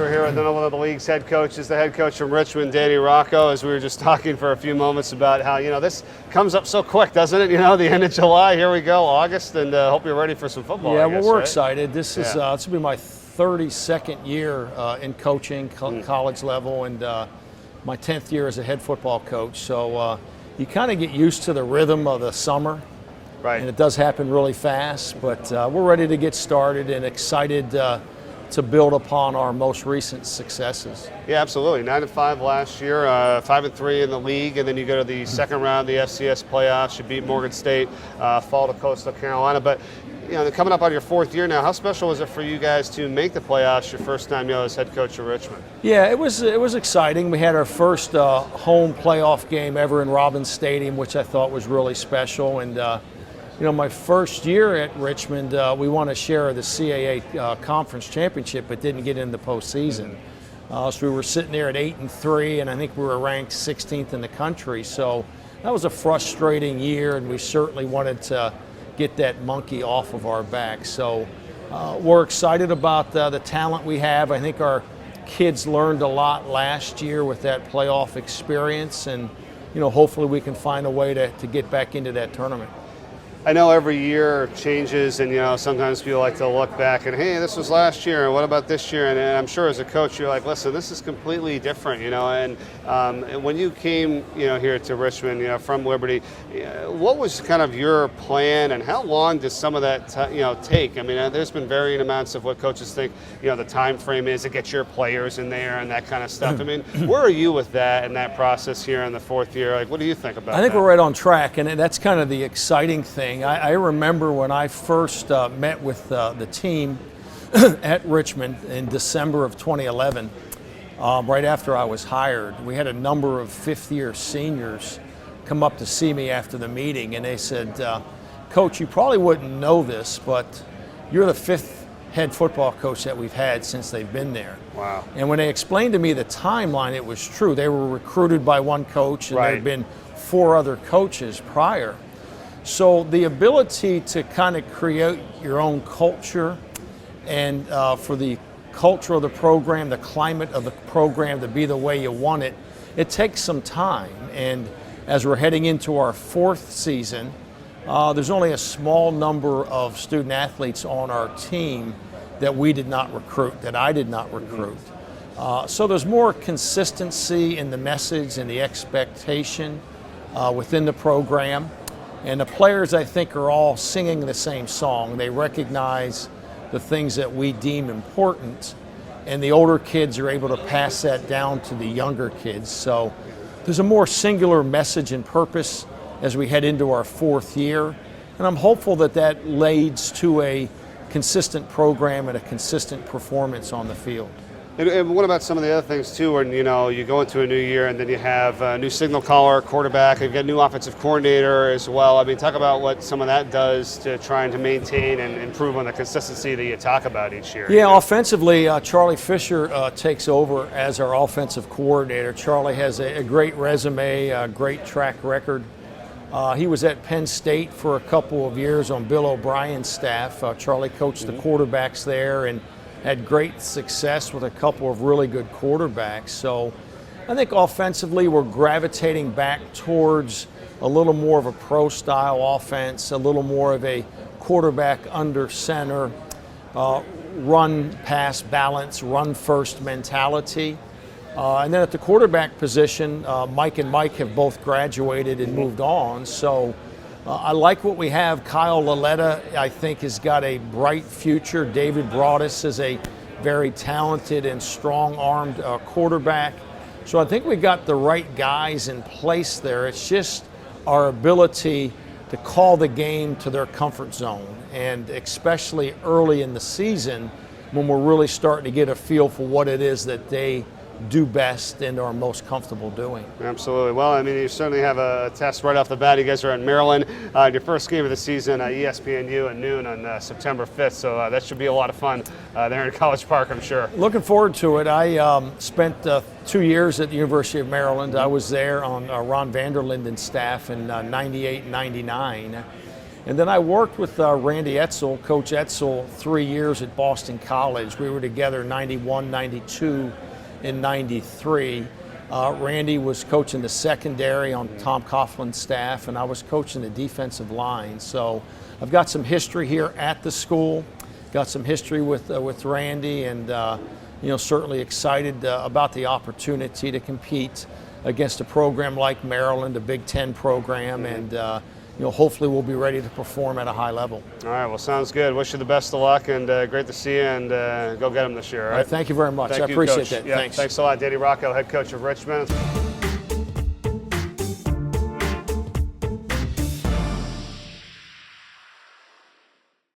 We're here with one of the league's head coaches, the head coach from Richmond, Danny Rocco, as we were just talking for a few moments about how, this comes up so quick, doesn't it? The end of July, here we go, August, and hope you're ready for some football. Yeah, I guess, we're right? excited. This will be my 32nd year in coaching, college level, and my 10th year as a head football coach. So you kind of get used to the rhythm of the summer. Right. And it does happen really fast, but we're ready to get started and excited to build upon our most recent successes. Yeah, absolutely. 9-5 last year, 5-3 in the league, and then you go to the second round of the FCS playoffs. You beat Morgan State, fall to Coastal Carolina. But coming up on your fourth year now, how special was it for you guys to make the playoffs your first time as head coach of Richmond? Yeah, it was exciting. We had our first home playoff game ever in Robbins Stadium, which I thought was really special. And my first year at Richmond, we won a share of the CAA conference championship, but didn't get in the postseason. So we were sitting there at 8-3, and I think we were ranked 16th in the country. So that was a frustrating year, and we certainly wanted to get that monkey off of our back. So we're excited about the talent we have. I think our kids learned a lot last year with that playoff experience, and hopefully we can find a way to get back into that tournament. I know every year changes, and sometimes people like to look back and, hey, this was last year, and what about this year? And I'm sure as a coach, you're like, listen, this is completely different, And when you came, here to Richmond, from Liberty, what was kind of your plan, and how long does some of that, take? I mean, there's been varying amounts of what coaches think, the time frame is to get your players in there and that kind of stuff. I mean, where are you with that and that process here in the fourth year? Like, what do you think about that? I think we're right on track, and that's kind of the exciting thing. I remember when I first met with the team at Richmond in December of 2011, right after I was hired, we had a number of fifth-year seniors come up to see me after the meeting, and they said, Coach, you probably wouldn't know this, but you're the fifth head football coach that we've had since they've been there. Wow. And when they explained to me the timeline, it was true. They were recruited by one coach, and there had been 4 other coaches prior. So the ability to kind of create your own culture and for the culture of the program, the climate of the program to be the way you want it, it takes some time. And as we're heading into our 4th season, there's only a small number of student athletes on our team that we did not recruit, that I did not recruit. So there's more consistency in the message and the expectation within the program. And the players, I think, are all singing the same song. They recognize the things that we deem important, and the older kids are able to pass that down to the younger kids. So there's a more singular message and purpose as we head into our 4th year, and I'm hopeful that that leads to a consistent program and a consistent performance on the field. And what about some of the other things too, when you go into a new year and then you have a new signal caller, quarterback, you've got a new offensive coordinator as well. I mean, talk about what some of that does to trying to maintain and improve on the consistency that you talk about each year. Yeah, offensively, Charlie Fisher takes over as our offensive coordinator. Charlie has a great resume, a great track record. He was at Penn State for a couple of years on Bill O'Brien's staff. Charlie coached the quarterbacks there and had great success with a couple of really good quarterbacks. So I think offensively we're gravitating back towards a little more of a pro-style offense, a little more of a quarterback under center, run-pass balance, run-first mentality. And then at the quarterback position, Mike and Mike have both graduated and moved on. So I like what we have. Kyle Laletta, I think, has got a bright future. David Broadus is a very talented and strong-armed quarterback. So I think we got the right guys in place there. It's just our ability to call the game to their comfort zone, and especially early in the season when we're really starting to get a feel for what it is that they do best and are most comfortable doing. Absolutely. Well, I mean, you certainly have a test right off the bat. You guys are in Maryland. Your first game of the season, ESPNU at noon on September 5th. So that should be a lot of fun there in College Park, I'm sure. Looking forward to it. I spent 2 years at the University of Maryland. I was there on Ron Vanderlinden's staff in 98 and 99. And then I worked with Randy Etzel, Coach Etzel, 3 years at Boston College. We were together 91, 92, and 93. Randy was coaching the secondary on Tom Coughlin's staff, and I was coaching the defensive line. So I've got some history here at the school, got some history with Randy, and certainly excited about the opportunity to compete against a program like Maryland, a Big Ten program, and hopefully we'll be ready to perform at a high level. All right, well, sounds good. Wish you the best of luck, and great to see you, and go get them this year. All right? Thank you very much. Thank I you, appreciate Coach. that. Yeah, Thanks. Thanks a lot, Danny Rocco, head coach of Richmond.